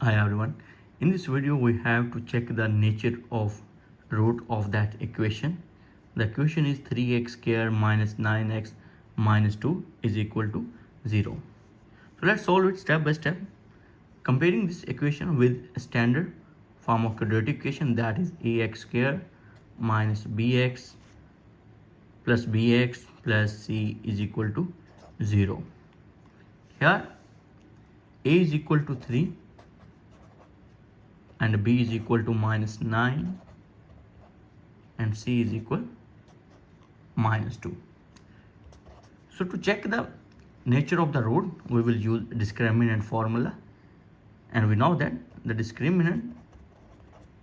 Hi everyone. In this video we have to check the nature of root of that equation. The equation is 3x squared minus 9x minus 2 is equal to 0. So let's solve it step by step. Comparing this equation with a standard form of quadratic equation, that is ax squared minus bx plus bx plus c is equal to 0. Here a is equal to 3 and b is equal to minus 9 and c is equal minus 2. So to check the nature of the root, we will use discriminant formula, and we know that the discriminant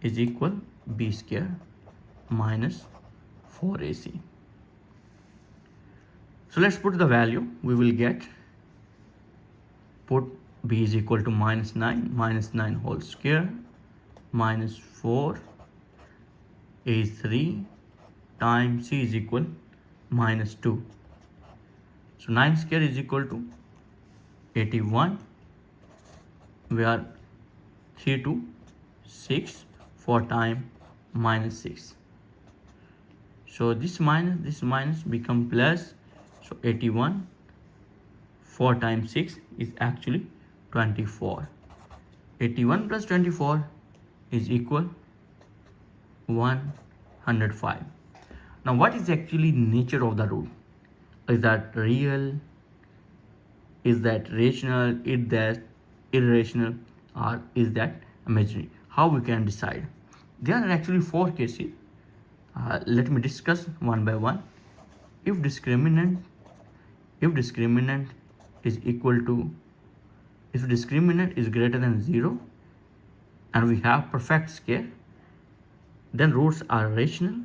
is equal b square minus 4ac. So let's put the value. We will get, put b is equal to minus 9 whole square minus 4, a is 3 times c is equal minus 2. So 9 square is equal to 81, where 3 to 6, 4 times minus 6. So this minus become plus. So 81, 4 times 6 is actually 24. 81 plus 24 is equal 105. Now what is actually nature of the root? Is that real? Is that rational? Is that irrational? Or is that imaginary? How we can decide? There are actually 4 cases. Let me discuss one by one. If discriminant is equal to, if discriminant is greater than 0 and we have perfect square, then roots are rational.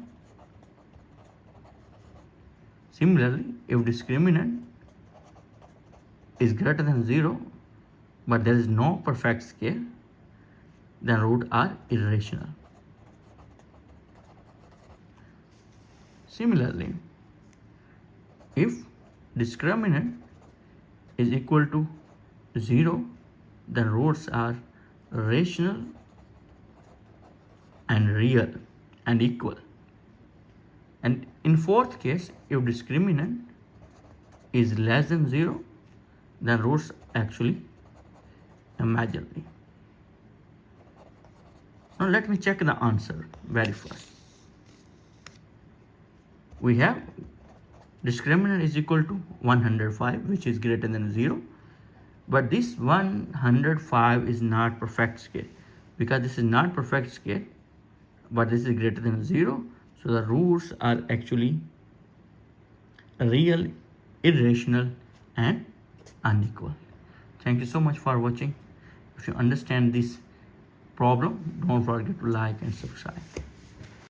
Similarly, if discriminant is greater than 0 but there is no perfect square, then roots are irrational. Similarly, if discriminant is equal to 0, then roots are rational and real and equal. And in 4th case, if discriminant is less than 0, then roots actually imaginary. Now let me check the answer very first. We have discriminant is equal to 105, which is greater than 0. But this 105 is not perfect square, because this is not perfect square, but this is greater than 0. So the roots are actually real, irrational, and unequal. Thank you so much for watching. If you understand this problem, don't forget to like and subscribe.